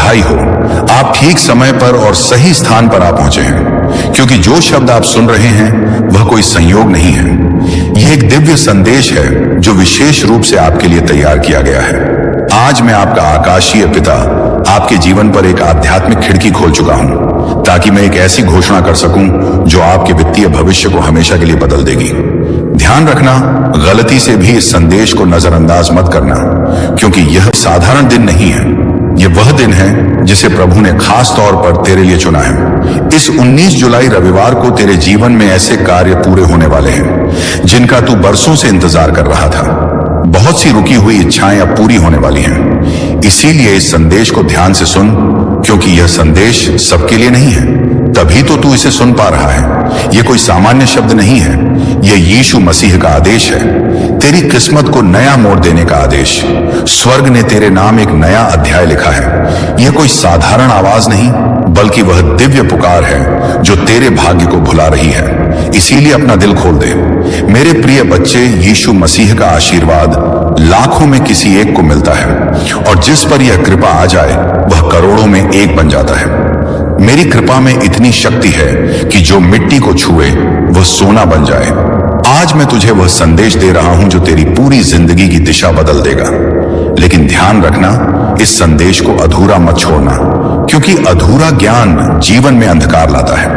भाई हो, आप ठीक समय पर और सही स्थान पर आ पहुंचे हैं, क्योंकि जो शब्द आप सुन रहे हैं वह कोई संयोग नहीं है। यह एक दिव्य संदेश है जो विशेष रूप से आपके लिए तैयार किया गया है। आज मैं आपका आकाशीय पिता आपके जीवन पर एक आध्यात्मिक खिड़की खोल चुका हूं, ताकि मैं एक ऐसी घोषणा कर सकूं जो आपके वित्तीय भविष्य को हमेशा के लिए बदल देगी। ध्यान रखना, गलती से भी इस संदेश को नजरअंदाज मत करना, क्योंकि यह साधारण दिन नहीं है। यह वह दिन है जिसे प्रभु ने खास तौर पर तेरे लिए चुना है। इस 19 जुलाई रविवार को तेरे जीवन में ऐसे कार्य पूरे होने वाले हैं जिनका तू बरसों से इंतजार कर रहा था। बहुत सी रुकी हुई इच्छाएं अब पूरी होने वाली हैं। इसीलिए इस संदेश को ध्यान से सुन, क्योंकि यह संदेश सबके लिए नहीं है, तभी तो तू इसे सुन पा रहा है। यह कोई सामान्य शब्द नहीं है, यह यीशु मसीह का आदेश है, तेरी किस्मत को नया मोड़ देने का आदेश। स्वर्ग ने तेरे नाम एक नया अध्याय लिखा है। यह कोई साधारण आवाज नहीं, बल्कि वह दिव्य पुकार है जो तेरे भाग्य को भुला रही है। इसीलिए अपना दिल खोल दे। मेरे प्रिय बच्चे, यीशु मसीह का आशीर्वाद लाखों में किसी एक को मिलता है, और जिस पर यह कृपा आ जाए वह करोड़ों में एक बन जाता है। मेरी कृपा में इतनी शक्ति है कि जो मिट्टी को छुए वह सोना बन जाए। आज मैं तुझे वह संदेश दे रहा हूं जो तेरी पूरी जिंदगी की दिशा बदल देगा। लेकिन ध्यान रखना, इस संदेश को अधूरा मत छोड़ना, क्योंकि अधूरा ज्ञान जीवन में अंधकार लाता है।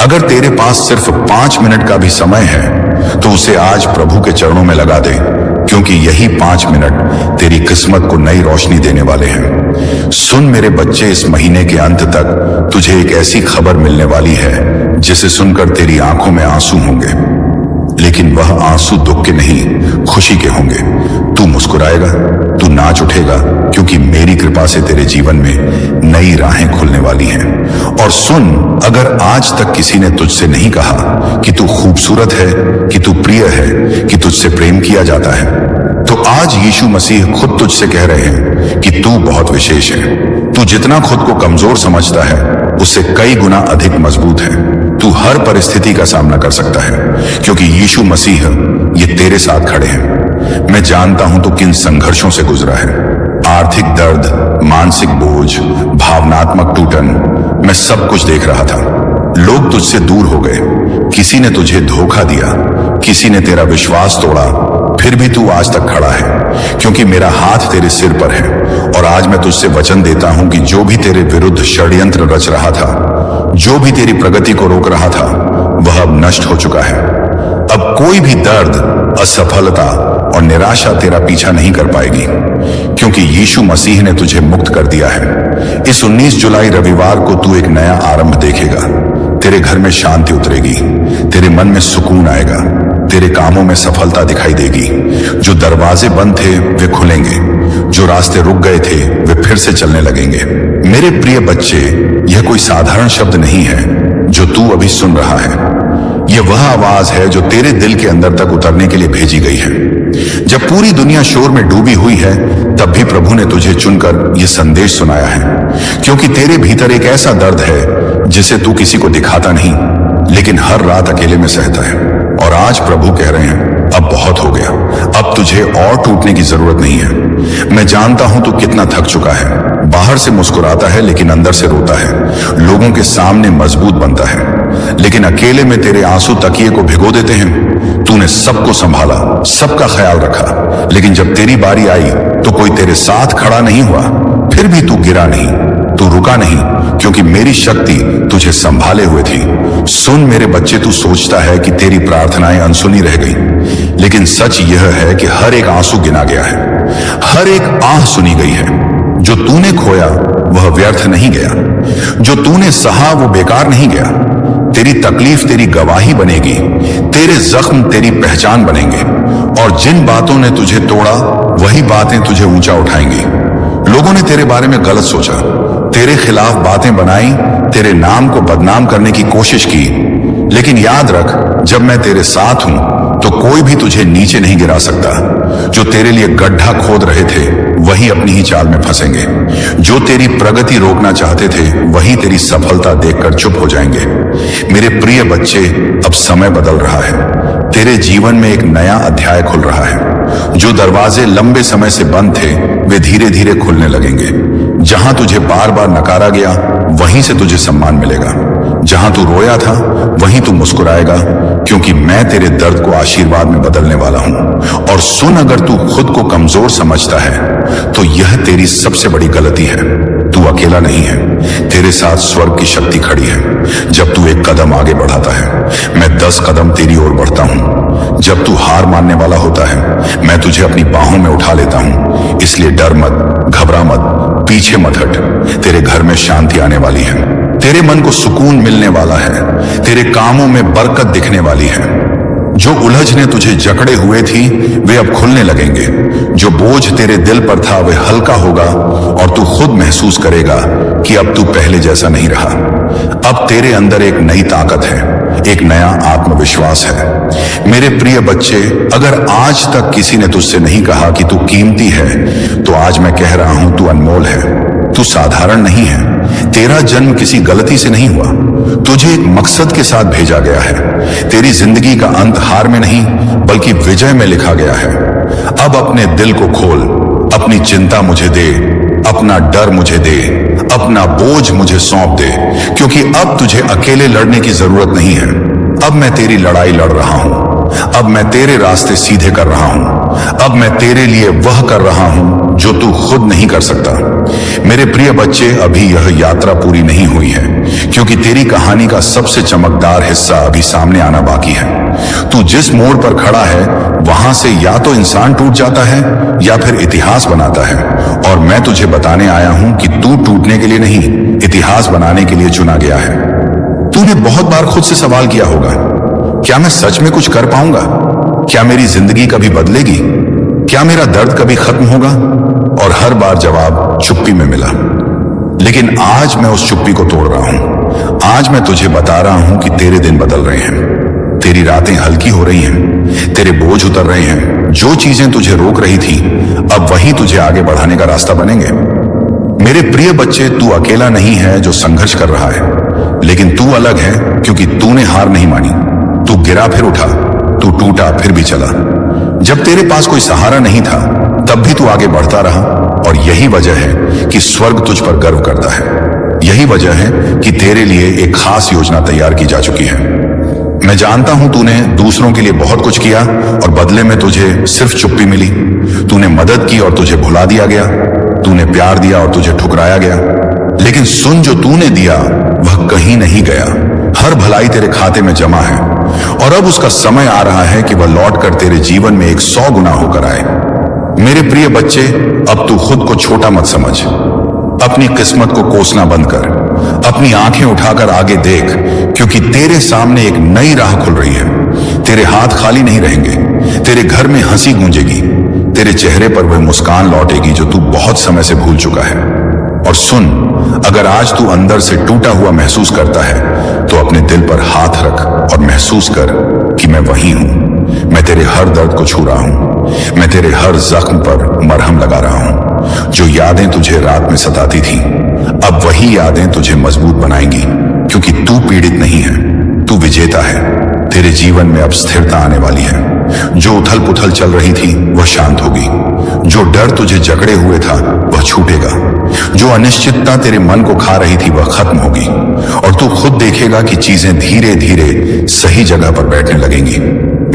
अगर तेरे पास सिर्फ 5 मिनट का भी समय है तो उसे आज प्रभु के चरणों में लगा दे, क्योंकि यही 5 मिनट तेरी किस्मत को नई रोशनी देने वाले हैं। सुन मेरे बच्चे, इस महीने के अंत तक तुझे एक ऐसी खबर मिलने वाली है जिसे सुनकर तेरी आंखों में आंसू होंगे, लेकिन वह आंसू दुख के नहीं, खुशी के होंगे। तू मुस्कुराएगा, तू नाच उठेगा, क्योंकि मेरी कृपा से तेरे जीवन में नई राहें खुलने वाली हैं। और सुन, अगर आज तक किसी ने तुझसे नहीं कहा कि तू खूबसूरत है, कि तू प्रिय है, कि तुझसे प्रेम किया जाता है, तो आज यीशु मसीह खुद तुझसे कह रहे हैं कि तू बहुत विशेष है। तू जितना खुद को कमजोर समझता है उससे कई गुना अधिक मजबूत है। तू हर परिस्थिति का सामना कर सकता है, क्योंकि यीशु मसीह ये तेरे साथ खड़े हैं। मैं जानता हूं तू किन संघर्षों से गुजरा है, आर्थिक दर्द, मानसिक बोझ, भावनात्मक टूटन। मैं सब कुछ देख रहा था। लोग तुझसे दूर हो गए, किसी ने तुझे धोखा दिया, किसी ने तेरा विश्वास तोड़ा, फिर भी तू आज तक खड़ा है, क्योंकि मेरा हाथ तेरे सिर पर है। और आज मैं तुझसे वचन देता हूं कि जो भी तेरे विरुद्ध षड्यंत्र रच रहा था, जो भी तेरी प्रगति को रोक रहा था, वह अब नष्ट हो चुका है। अब कोई भी दर्द, असफलता और निराशा तेरा पीछा नहीं कर पाएगी, क्योंकि यीशु मसीह ने तुझे मुक्त कर दिया है। इस 19 जुलाई रविवार को तू एक नया आरंभ देखेगा। तेरे घर में शांति उतरेगी, तेरे मन में सुकून आएगा, तेरे कामों में सफलता दिखाई देगी। जो दरवाजे बंद थे वे खुलेंगे, जो रास्ते रुक गए थे वे फिर से चलने लगेंगे। मेरे प्रिय बच्चे, यह कोई साधारण शब्द नहीं है जो तू अभी सुन रहा है। यह वह आवाज है जो तेरे दिल के अंदर तक उतरने के लिए भेजी गई है। जब पूरी दुनिया शोर में डूबी हुई है, तब भी प्रभु ने तुझे चुनकर यह संदेश सुनाया है, क्योंकि तेरे भीतर एक ऐसा दर्द है जिसे तू किसी को दिखाता नहीं, लेकिन हर रात अकेले में सहता है। और आज प्रभु कह रहे हैं, अब बहुत हो गया, अब तुझे और टूटने की जरूरत नहीं है। मैं जानता हूं तू कितना थक चुका है, बाहर से मुस्कुराता है लेकिन अंदर से रोता है, लोगों के सामने मजबूत बनता है लेकिन अकेले में तेरे आंसू तकिए को भिगो देते हैं। तूने सबको संभाला, सबका ख्याल रखा, लेकिन जब तेरी बारी आई तो कोई तेरे साथ खड़ा नहीं हुआ। फिर भी तू गिरा नहीं, तू रुका नहीं, क्योंकि मेरी शक्ति तुझे संभाले हुए थी। सुन मेरे बच्चे, तू सोचता है कि तेरी प्रार्थनाएं अनसुनी रह गई, लेकिन सच यह है कि हर एक आंसू गिना गया है, हर एक आह सुनी गई है। जो तूने खोया वह व्यर्थ नहीं गया, जो तूने सहा वो बेकार नहीं गया। तेरी तकलीफ तेरी गवाही बनेगी, तेरे जख्म तेरी पहचान बनेंगे, और जिन बातों ने तुझे तोड़ा वही बातें तुझे ऊंचा उठाएंगी। लोगों ने तेरे बारे में गलत सोचा, तेरे खिलाफ बातें बनाई, तेरे नाम को बदनाम करने की कोशिश की, लेकिन याद रख, जब मैं तेरे साथ हूं तो कोई भी तुझे नीचे नहीं गिरा सकता। जो तेरे लिए गड्ढा खोद रहे थे वही अपनी ही चाल में फंसेंगे, जो तेरी प्रगति रोकना चाहते थे वही तेरी सफलता देखकर चुप हो जाएंगे। मेरे प्रिय बच्चे, अब समय बदल रहा है, तेरे जीवन में एक नया अध्याय खुल रहा है। जो दरवाजे लंबे समय से बंद थे वे धीरे धीरे खुलने लगेंगे, जहां तुझे बार बार नकारा गया वहीं से तुझे सम्मान मिलेगा। जहां तू रोया था वहीं तू मुस्कुराएगा, क्योंकि मैं तेरे दर्द को आशीर्वाद में बदलने वाला हूं। और सुन, अगर तू खुद को कमजोर समझता है तो यह तेरी सबसे बड़ी गलती है। तू अकेला नहीं है, तेरे साथ स्वर्ग की शक्ति खड़ी है। जब तू एक कदम आगे बढ़ाता है, मैं 10 कदम तेरी ओर बढ़ता हूं। जब तू हार मानने वाला होता है, मैं तुझे अपनी बाहों में उठा लेता हूं। इसलिए डर मत, घबरा मत, पीछे मत हट। तेरे घर में शांति आने वाली है, तेरे मन को सुकून मिलने वाला है, तेरे कामों में बरकत दिखने वाली है। जो उलझने तुझे जकड़े हुए थी वे अब खुलने लगेंगे। जो बोझ तेरे दिल पर था वह हल्का होगा और तू खुद महसूस करेगा कि अब तू पहले जैसा नहीं रहा। अब तेरे अंदर एक नई ताकत है, एक नया आत्मविश्वास है। मेरे प्रिय बच्चे, अगर आज तक किसी ने तुझसे नहीं कहा कि तू कीमती है, तो आज मैं कह रहा हूं तू अनमोल है। तू साधारण नहीं है। तेरा जन्म किसी गलती से नहीं हुआ, तुझे एक मकसद के साथ भेजा गया है। तेरी जिंदगी का अंत हार में नहीं बल्कि विजय में लिखा गया है। अब अपने दिल को खोल, अपनी चिंता मुझे दे, अपना डर मुझे दे, अपना बोझ मुझे सौंप दे, क्योंकि अब तुझे अकेले लड़ने की जरूरत नहीं है। अब मैं तेरी लड़ाई लड़ रहा हूं। अब मैं तेरे रास्ते सीधे कर रहा हूं। अब मैं तेरे लिए वह कर रहा हूं जो तू खुद नहीं कर सकता। मेरे प्रिय बच्चे, अभी यह यात्रा पूरी नहीं हुई है, क्योंकि तेरी कहानी का सबसे चमकदार हिस्सा अभी सामने आना बाकी है। तू जिस मोड़ पर खड़ा है वहां से या तो इंसान टूट जाता है या फिर इतिहास बनाता है। और मैं तुझे बताने आया हूं कि तू टूटने के लिए नहीं, इतिहास बनाने के लिए चुना गया है। तूने बहुत बार खुद से सवाल किया होगा, क्या मैं सच में कुछ कर पाऊंगा? क्या मेरी जिंदगी कभी बदलेगी? क्या मेरा दर्द कभी खत्म होगा? और हर बार जवाब चुप्पी में मिला। लेकिन आज मैं उस चुप्पी को तोड़ रहा हूं। आज मैं तुझे बता रहा हूं कि तेरे दिन बदल रहे हैं, तेरी रातें हल्की हो रही हैं, तेरे बोझ उतर रहे हैं। जो चीजें तुझे रोक रही थी अब वही तुझे आगे बढ़ाने का रास्ता बनेंगे। मेरे प्रिय बच्चे, तू अकेला नहीं है जो संघर्ष कर रहा है, लेकिन तू अलग है क्योंकि तूने हार नहीं मानी। तू गिरा फिर उठा, तू टूटा फिर भी चला। जब तेरे पास कोई सहारा नहीं था तब भी तू आगे बढ़ता रहा। और यही वजह है कि स्वर्ग तुझ पर गर्व करता है। यही वजह है कि तेरे लिए एक खास योजना तैयार की जा चुकी है। मैं जानता हूं तूने दूसरों के लिए बहुत कुछ किया और बदले में तुझे सिर्फ चुप्पी मिली। तूने मदद की और तुझे भुला दिया गया। तूने प्यार दिया और तुझे ठुकराया गया। लेकिन सुन, जो तूने दिया वह कहीं नहीं गया। हर भलाई तेरे खाते में जमा है और अब उसका समय आ रहा है कि वह लौटकर तेरे जीवन में 100 गुना होकर आए। मेरे प्रिय बच्चे, अब तू खुद को छोटा मत समझ। अपनी किस्मत को कोसना बंद कर। अपनी आंखें उठाकर आगे देख, क्योंकि तेरे सामने एक नई राह खुल रही है। तेरे हाथ खाली नहीं रहेंगे। तेरे घर में हंसी गूंजेगी। तेरे चेहरे पर वह मुस्कान लौटेगी जो तू बहुत समय से भूल चुका है। और सुन, अगर आज तू अंदर से टूटा हुआ महसूस करता है तो अपने दिल पर हाथ रख और महसूस कर कि मैं वही हूं। मैं तेरे हर दर्द को छू रहा हूं। मैं तेरे हर जख्म पर मरहम लगा रहा हूं। जो यादें तुझे रात में सताती थीं, अब वही यादें तुझे मजबूत बनाएंगी, क्योंकि तू पीड़ित नहीं है, तू विजेता है। तेरे जीवन में अब स्थिरता आने वाली है। जो उथल पुथल चल रही थी वह शांत होगी। जो डर तुझे जकड़े हुए था वह छूटेगा। जो अनिश्चितता तेरे मन को खा रही थी वह खत्म होगी और तू खुद देखेगा कि चीजें धीरे धीरे सही जगह पर बैठने लगेंगी।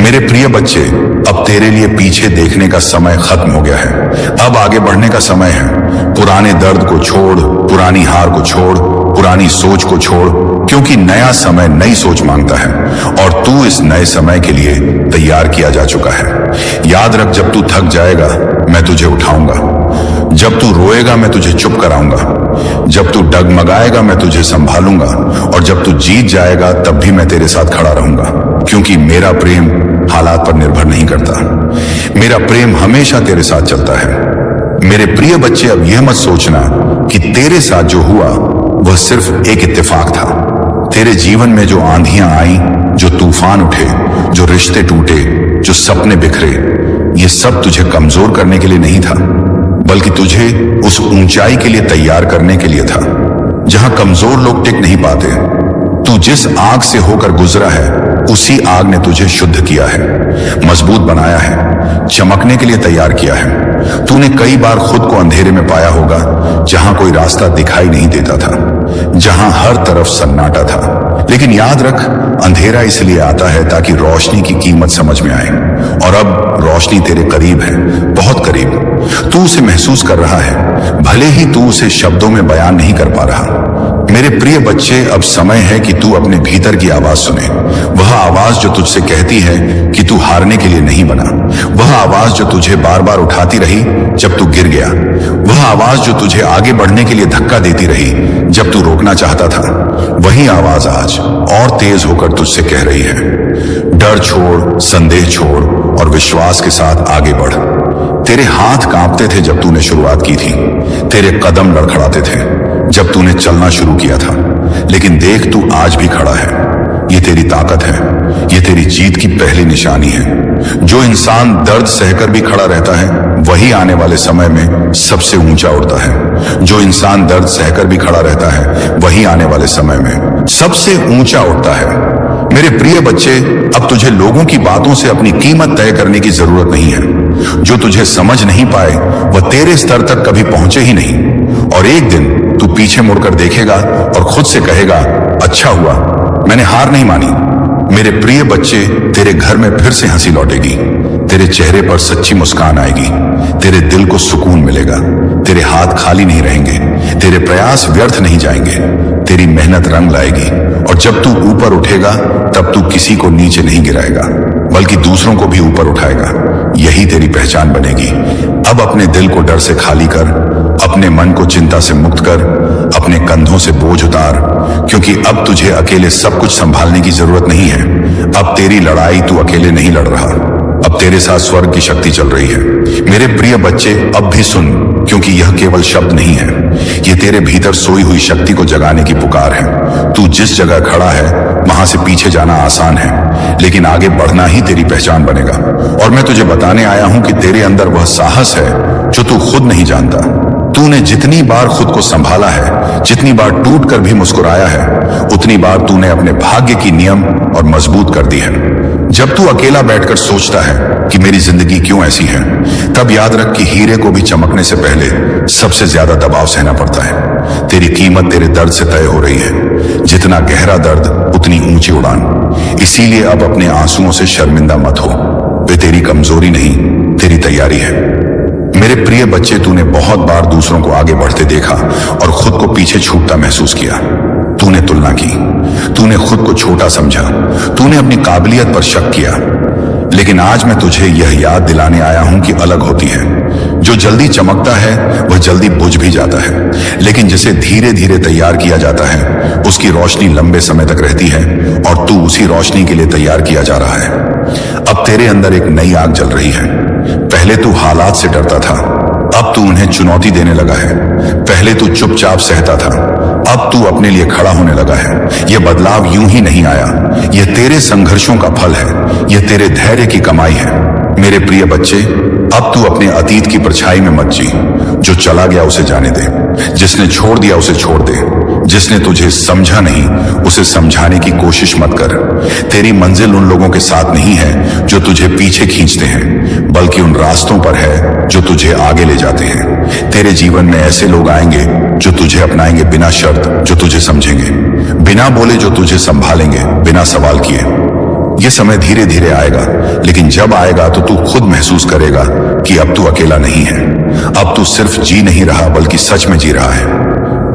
मेरे प्रिय बच्चे, अब तेरे लिए पीछे देखने का समय खत्म हो गया है। अब आगे बढ़ने का समय है। पुराने दर्द को छोड़, पुरानी हार को छोड़, पुरानी सोच को छोड़, क्योंकि नया समय नई सोच मांगता है और तू इस नए समय के लिए तैयार किया जा चुका है। याद रख, जब तू थक जाएगा मैं तुझे उठाऊंगा। जब तू रोएगा मैं तुझे चुप कराऊंगा। जब तू डगमगाएगा मैं तुझे संभालूंगा और जब तू जीत जाएगा तब भी मैं तेरे साथ खड़ा रहूंगा, क्योंकि मेरा प्रेम हालात पर निर्भर नहीं करता। मेरा प्रेम हमेशा तेरे साथ चलता है। मेरे प्रिय बच्चे, अब यह मत सोचना कि तेरे साथ जो हुआ वह सिर्फ एक इत्तेफाक था। तेरे जीवन में जो आंधियां आई, जो तूफान उठे, जो रिश्ते टूटे, जो सपने बिखरे, ये सब तुझे कमजोर करने के लिए नहीं था, बल्कि तुझे उस ऊंचाई के लिए तैयार करने के लिए था जहां कमजोर लोग टिक नहीं पाते। तू तू जिस आग से होकर गुजरा है उसी आग ने तुझे शुद्ध किया है, मजबूत बनाया है, चमकने के लिए तैयार किया है। तूने कई बार खुद को अंधेरे में पाया होगा, जहां कोई रास्ता दिखाई नहीं देता था, जहां हर तरफ सन्नाटा था। लेकिन याद रख, अंधेरा इसलिए आता है ताकि रोशनी की कीमत समझ में आए। और अब रोशनी तेरे करीब है, बहुत करीब। तू उसे महसूस कर रहा है, भले ही तू उसे शब्दों में बयान नहीं कर पा रहा। मेरे प्रिय बच्चे, अब समय है कि तू अपने भीतर की आवाज सुने। वह आवाज जो तुझसे कहती है कि तू हारने के लिए नहीं बना। वह आवाज जो तुझे बार बार उठाती रही जब तू गिर गया। वह आवाज जो तुझे आगे बढ़ने के लिए धक्का देती रही जब तू रोकना चाहता था। वही आवाज आज और तेज होकर तुझसे कह रही है, डर छोड़, संदेह छोड़ और विश्वास के साथ आगे बढ़। तेरे हाथ कांपते थे जब तूने शुरुआत की थी, तेरे कदम लड़खड़ाते थे जब तूने चलना शुरू किया था। लेकिन देख, तू आज भी खड़ा है। ये तेरी ताकत है, ये तेरी जीत की पहली निशानी है। जो इंसान दर्द सहकर भी खड़ा रहता है वही आने वाले समय में सबसे ऊंचा उड़ता है। जो इंसान दर्द सहकर भी खड़ा रहता है वही आने वाले समय में सबसे ऊंचा उड़ता है। मेरे प्रिय बच्चे, अब तुझे लोगों की बातों से अपनी कीमत तय करने की जरूरत नहीं है। जो तुझे समझ नहीं पाए वह तेरे स्तर तक कभी पहुंचे ही नहीं। और एक दिन तू पीछे मुड़कर देखेगा और खुद से कहेगा, अच्छा हुआ मैंने हार नहीं मानी। मेरे प्रिय बच्चे, तेरे घर में फिर से हंसी लौटेगी, तेरे चेहरे पर सच्ची मुस्कान आएगी, तेरे दिल को सुकून मिलेगा, तेरे हाथ खाली नहीं रहेंगे, तेरे प्रयास व्यर्थ नहीं जाएंगे, तेरी मेहनत रंग लाएगी। और जब तू ऊपर उठेगा तब तू किसी को नीचे नहीं गिराएगा, बल्कि दूसरों को भी ऊपर उठाएगा। यही तेरी पहचान बनेगी। अब अपने दिल को डर से खाली कर, अपने मन को चिंता से मुक्त कर, अपने कंधों से बोझ उतार, क्योंकि अब तुझे अकेले सब कुछ संभालने की जरूरत नहीं है। अब तेरी लड़ाई तू अकेले नहीं लड़ रहा, अब तेरे साथ स्वर्ग की शक्ति चल रही है। मेरे प्रिय बच्चे, अब भी सुन, क्योंकि यह केवल शब्द नहीं है, ये तेरे भीतर सोई हुई शक्ति को जगाने की पुकार है। तू जिस जगह खड़ा है वहां से पीछे जाना आसान है, लेकिन आगे बढ़ना ही तेरी पहचान बनेगा। और मैं तुझे बताने आया हूं कि तेरे अंदर वह साहस है जो तू खुद नहीं जानता। तूने जितनी बार खुद को संभाला है, जितनी बार टूट कर भी मुस्कुराया है, उतनी बार तूने अपने भाग्य की नियम और मजबूत कर दी है। जब तू अकेला बैठकर सोचता है कि मेरी जिंदगी क्यों ऐसी है, तब याद रख कि हीरे को भी चमकने से पहले सबसे ज्यादा दबाव सहना पड़ता है। तेरी कीमत तेरे दर्द से तय हो रही है। जितना गहरा दर्द उतनी ऊंची उड़ान। इसीलिए अब अपने आंसुओं से शर्मिंदा मत हो, वे तेरी कमजोरी नहीं, तेरी तैयारी है। मेरे प्रिय बच्चे, तूने बहुत बार दूसरों को आगे बढ़ते देखा और खुद को पीछे छूटता महसूस किया। तूने तुलना की, तूने खुद को छोटा समझा, तूने अपनी काबिलियत पर शक किया। लेकिन आज मैं तुझे यह याद दिलाने आया हूं कि अलग होती है। जो जल्दी चमकता है वह जल्दी बुझ भी जाता है, लेकिन जिसे धीरे धीरे तैयार किया जाता है उसकी रोशनी लंबे समय तक रहती है। और तू उसी रोशनी के लिए तैयार किया जा रहा है। अब तेरे अंदर एक नई आग जल रही है। पहले तू हालात से डरता था, अब तू उन्हें चुनौती देने लगा है। पहले तू चुपचाप सहता था, अब तू अपने लिए खड़ा होने लगा है। यह बदलाव यूं ही नहीं आया, यह तेरे संघर्षों का फल है, यह तेरे धैर्य की कमाई है। मेरे प्रिय बच्चे, अब तू अपने अतीत की परछाई में मत जी। जो चला गया उसे जाने दे, जिसने छोड़ दिया उसे छोड़ दे, जिसने तुझे समझा नहीं उसे समझाने की कोशिश मत कर। तेरी मंजिल उन लोगों के साथ नहीं है जो तुझे पीछे खींचते हैं, बल्कि उन रास्तों पर है जो तुझे आगे ले जाते हैं। तेरे जीवन में ऐसे लोग आएंगे जो तुझे अपनाएंगे बिना शर्त, जो तुझे समझेंगे बिना बोले, जो तुझे संभालेंगे बिना सवाल किए। यह समय धीरे धीरे आएगा, लेकिन जब आएगा तो तू खुद महसूस करेगा कि अब तू अकेला नहीं है। अब तू सिर्फ जी नहीं रहा बल्कि सच में जी रहा है।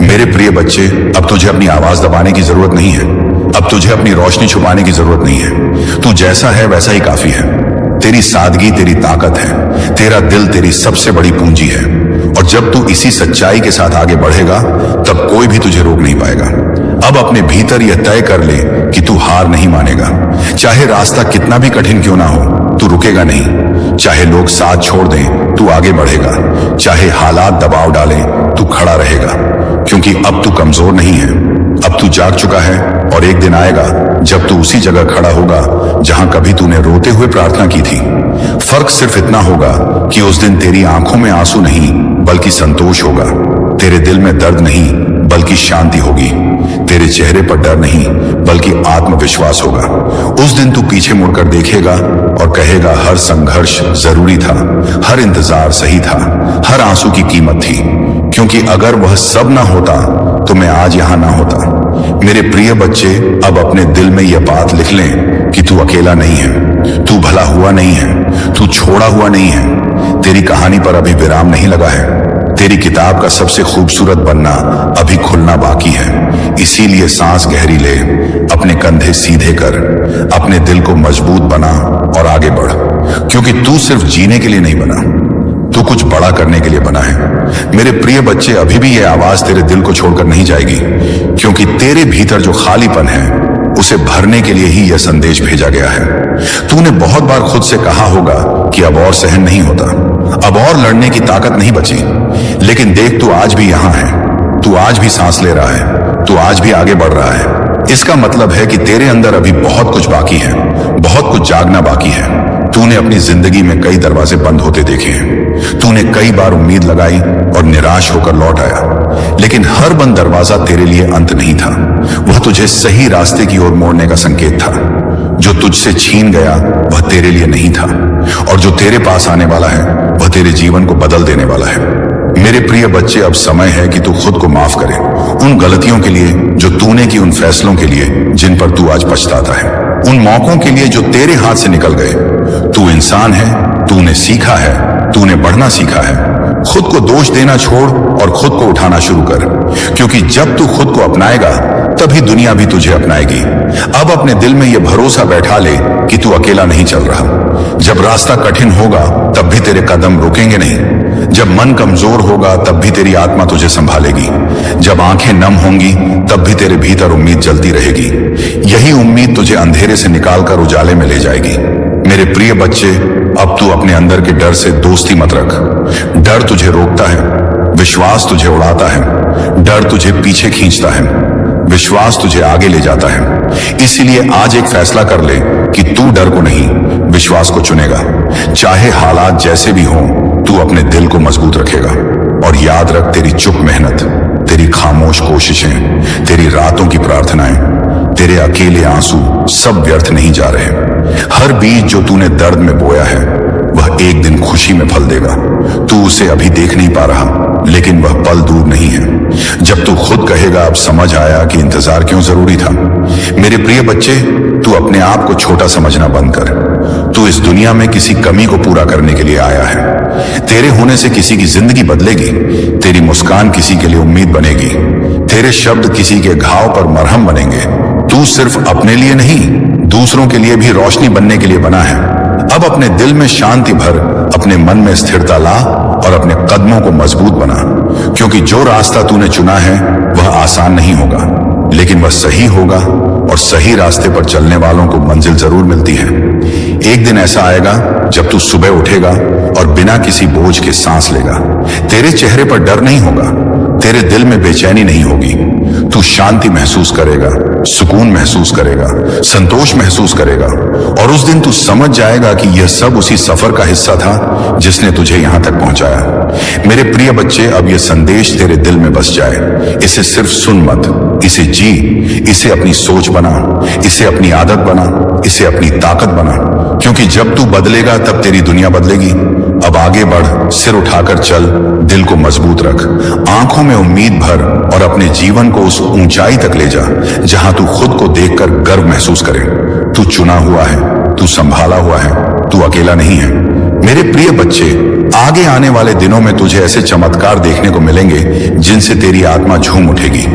मेरे प्रिय बच्चे, अब तुझे अपनी आवाज दबाने की जरूरत नहीं है, अब तुझे अपनी रोशनी छुपाने की जरूरत नहीं है। तू जैसा है वैसा ही काफी है। तेरी सादगी तेरी ताकत है, तेरा दिल तेरी सबसे बड़ी पूंजी है। और जब तू इसी सच्चाई के साथ आगे बढ़ेगा तब कोई भी तुझे रोक नहीं पाएगा। अब अपने भीतर यह तय कर ले कि तू हार नहीं मानेगा। चाहे रास्ता कितना भी कठिन क्यों ना हो, तू रुकेगा नहीं। चाहे लोग साथ छोड़ दें, तू आगे बढ़ेगा। चाहे हालात दबाव डालें, तू खड़ा रहेगा। क्योंकि अब तू कमजोर नहीं है, अब तू जाग चुका है। और एक दिन आएगा जब तू उसी जगह खड़ा होगा जहां कभी तूने रोते हुए प्रार्थना की थी। फर्क सिर्फ इतना होगा कि उस दिन तेरी आंखों में आंसू नहीं बल्कि संतोष होगा, तेरे दिल में दर्द नहीं बल्कि शांति होगी। तेरे चेहरे पर डर नहीं बल्कि आत्मविश्वास होगा। उस दिन तू पीछे मुड़कर देखेगा और कहेगा, हर संघर्ष जरूरी था, हर इंतजार सही था, हर आंसू की कीमत थी, क्योंकि अगर वह सब ना होता तो मैं आज यहां ना होता। मेरे प्रिय बच्चे, अब अपने दिल में यह बात लिख लें कि तू अकेला नहीं है, तू भला हुआ नहीं है, तू छोड़ा हुआ नहीं है। तेरी कहानी पर अभी विराम नहीं लगा है। तेरी किताब का सबसे खूबसूरत बनना अभी खुलना बाकी है। इसीलिए सांस गहरी ले, अपने कंधे सीधे कर, अपने दिल को मजबूत बना और आगे बढ़, क्योंकि तू सिर्फ जीने के लिए नहीं बना, तू कुछ बड़ा करने के लिए बना है। मेरे प्रिय बच्चे, अभी भी यह आवाज तेरे दिल को छोड़कर नहीं जाएगी, क्योंकि तेरे भीतर जो खालीपन है उसे भरने के लिए ही यह संदेश भेजा गया है। तूने बहुत बार खुद से कहा होगा कि अब और सहन नहीं होता, अब और लड़ने की ताकत नहीं बची, लेकिन देख, तू आज भी यहां है, तू आज भी सांस ले रहा है, तू आज भी आगे बढ़ रहा है। इसका मतलब है कि तेरे अंदर अभी बहुत कुछ बाकी है, बहुत कुछ जागना बाकी है। तूने अपनी जिंदगी में कई दरवाजे बंद होते देखे हैं, तूने कई बार उम्मीद लगाई और निराश होकर लौट आया, लेकिन हर बंद दरवाजा तेरे लिए अंत नहीं था, वह तुझे सही रास्ते की ओर मोड़ने का संकेत था। जो तुझसे छीन गया वह तेरे लिए नहीं था, और जो तेरे पास आने वाला है वह तेरे जीवन को बदल देने वाला है। मेरे प्रिय बच्चे, अब समय है कि तू खुद को माफ करे, उन गलतियों के लिए जो तूने की, उन फैसलों के लिए जिन पर तू आज पछताता है, उन मौकों के लिए जो तेरे हाथ से निकल गए। तू इंसान है, तूने सीखा है, तूने बढ़ना सीखा है। खुद को दोष देना छोड़ और खुद को उठाना शुरू कर, क्योंकि जब तू खुद को अपनाएगा तभी दुनिया भी तुझे अपनाएगी। अब अपने दिल में यह भरोसा बैठा ले कि तू अकेला नहीं चल रहा। जब रास्ता कठिन होगा तब भी तेरे कदम रुकेंगे नहीं, जब मन कमजोर होगा तब भी तेरी आत्मा तुझे संभालेगी, जब आंखें नम होंगी तब भी तेरे भीतर उम्मीद जलती रहेगी। यही उम्मीद तुझे अंधेरे से निकालकर उजाले में ले जाएगी। मेरे प्रिय बच्चे, अब तू अपने अंदर के डर से दोस्ती मत रख। डर तुझे रोकता है, विश्वास तुझे उड़ाता है। डर तुझे पीछे खींचता है, विश्वास तुझे आगे ले जाता है। इसीलिए आज एक फैसला कर ले कि तू डर को नहीं, विश्वास को चुनेगा। चाहे हालात जैसे भी हों, तू अपने दिल को मजबूत रखेगा। और याद रख, तेरी चुप मेहनत, तेरी खामोश कोशिशें, तेरी रातों की प्रार्थनाएं, तेरे अकेले आंसू सब व्यर्थ नहीं जा रहे। हर बीज जो तूने दर्द में बोया है वह एक दिन खुशी में फल देगा। तू उसे अभी देख नहीं पा रहा, लेकिन वह पल दूर नहीं है जब तू खुद कहेगा, अब समझ आया कि इंतजार क्यों जरूरी था। मेरे प्रिय बच्चे, तू अपने आप को छोटा समझना बंद कर। तू इस दुनिया में किसी कमी को पूरा करने के लिए आया है। तेरे होने से किसी की जिंदगी बदलेगी, तेरी मुस्कान किसी के लिए उम्मीद बनेगी, तेरे शब्द किसी के घाव पर मरहम बनेंगे। तू सिर्फ अपने लिए नहीं, दूसरों के लिए भी रोशनी बनने के लिए बना है। अब अपने दिल में शांति भर, अपने मन में स्थिरता ला और अपने कदमों को मजबूत बना, क्योंकि जो रास्ता तूने चुना है वह आसान नहीं होगा, लेकिन वह सही होगा, और सही रास्ते पर चलने वालों को मंजिल जरूर मिलती है। एक दिन ऐसा आएगा जब तू सुबह उठेगा और बिना किसी बोझ के सांस लेगा। तेरे चेहरे पर डर नहीं होगा, तेरे दिल में बेचैनी नहीं होगी। तू शांति महसूस करेगा, सुकून महसूस करेगा, संतोष महसूस करेगा, और उस दिन तू समझ जाएगा कि यह सब उसी सफर का हिस्सा था जिसने तुझे यहां तक पहुंचाया। मेरे प्रिय बच्चे, अब यह संदेश तेरे दिल में बस जाए। इसे सिर्फ सुन मत, इसे जी, इसे अपनी सोच बना, इसे अपनी आदत बना, इसे अपनी ताकत बना, क्योंकि जब तू बदलेगा तब तेरी दुनिया बदलेगी। अब आगे बढ़, सिर उठाकर चल, दिल को मजबूत रख, आंखों में उम्मीद भर और अपने जीवन को उस ऊंचाई तक ले जा जहां तू खुद को देखकर गर्व महसूस करे। तू चुना हुआ है, तू संभाला हुआ है, तू अकेला नहीं है। मेरे प्रिय बच्चे, आगे आने वाले दिनों में तुझे ऐसे चमत्कार देखने को मिलेंगे जिनसे तेरी आत्मा झूम उठेगी।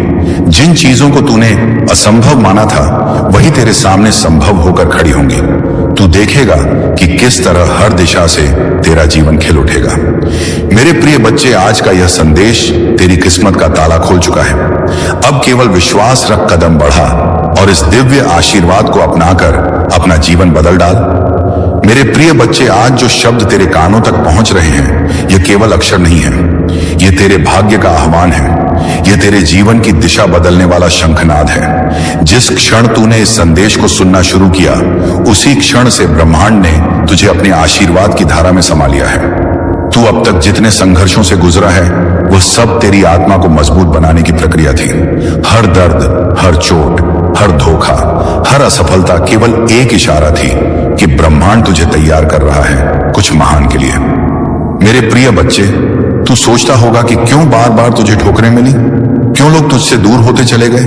जिन चीजों को तूने असंभव माना था वही तेरे सामने संभव होकर खड़ी होंगी। तू देखेगा कि किस तरह हर दिशा से तेरा जीवन खिल उठेगा। मेरे प्रिय बच्चे, आज का यह संदेश तेरी किस्मत का ताला खोल चुका है। अब केवल विश्वास रख, कदम बढ़ा और इस दिव्य आशीर्वाद को अपनाकर अपना जीवन बदल डाल। मेरे प्रिय बच्चे, आज जो शब्द तेरे कानों तक पहुंच रहे हैं ये केवल अक्षर नहीं है, ये तेरे भाग्य का आह्वान है, ये तेरे जीवन की दिशा बदलने वाला शंखनाद है। जिस क्षण तूने इस संदेश को सुनना शुरू किया उसी क्षण से ब्रह्मांड ने तुझे अपने आशीर्वाद की धारा में समा लिया है। तू अब तक जितने संघर्षों से गुजरा है वह सब तेरी आत्मा को मजबूत बनाने की प्रक्रिया थी। हर दर्द, हर चोट, हर धोखा, हर असफलता केवल एक इशारा थी कि ब्रह्मांड तुझे तैयार कर रहा है कुछ महान के लिए। मेरे प्रिय बच्चे, तू सोचता होगा कि क्यों बार बार तुझे ठोकरें मिली, क्यों लोग तुझसे दूर होते चले गए,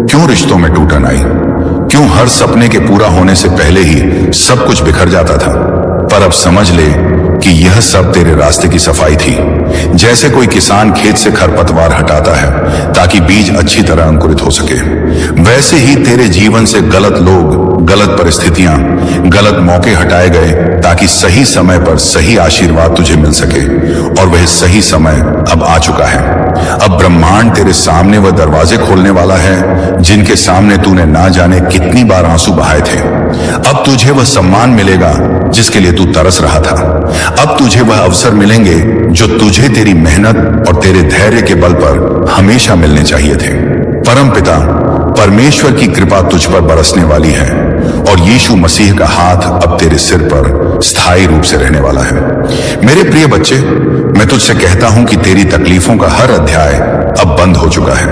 क्यों रिश्तों में टूटन आई, क्यों हर सपने के पूरा होने से पहले ही सब कुछ बिखर जाता था। पर अब समझ ले कि यह सब तेरे रास्ते की सफाई थी। जैसे कोई किसान खेत से खरपतवार हटाता है ताकि बीज अच्छी तरह अंकुरित हो सके, वैसे ही तेरे जीवन से गलत लोग, गलत परिस्थितियां, गलत मौके हटाए गए ताकि सही समय पर सही आशीर्वाद तुझे मिल सके। और वह सही समय अब आ चुका है। अब ब्रह्मांड तेरे सामने वह दरवाजे खोलने वाला है जिनके सामने तूने ना जाने कितनी बार आंसू बहाए थे। अब तुझे वह सम्मान मिलेगा जिसके लिए तू तरस रहा था। अब तुझे वह अवसर मिलेंगे जो तुझे तेरी मेहनत और तेरे धैर्य के बल पर हमेशा मिलने चाहिए थे। परमपिता परमेश्वर की कृपा तुझ पर बरसने वाली है और यीशु मसीह का हाथ अब तेरे सिर पर स्थायी रूप से रहने वाला है। मेरे प्रिय बच्चे, मैं तुझसे कहता हूं कि तेरी तकलीफों का हर अध्याय अब बंद हो चुका है।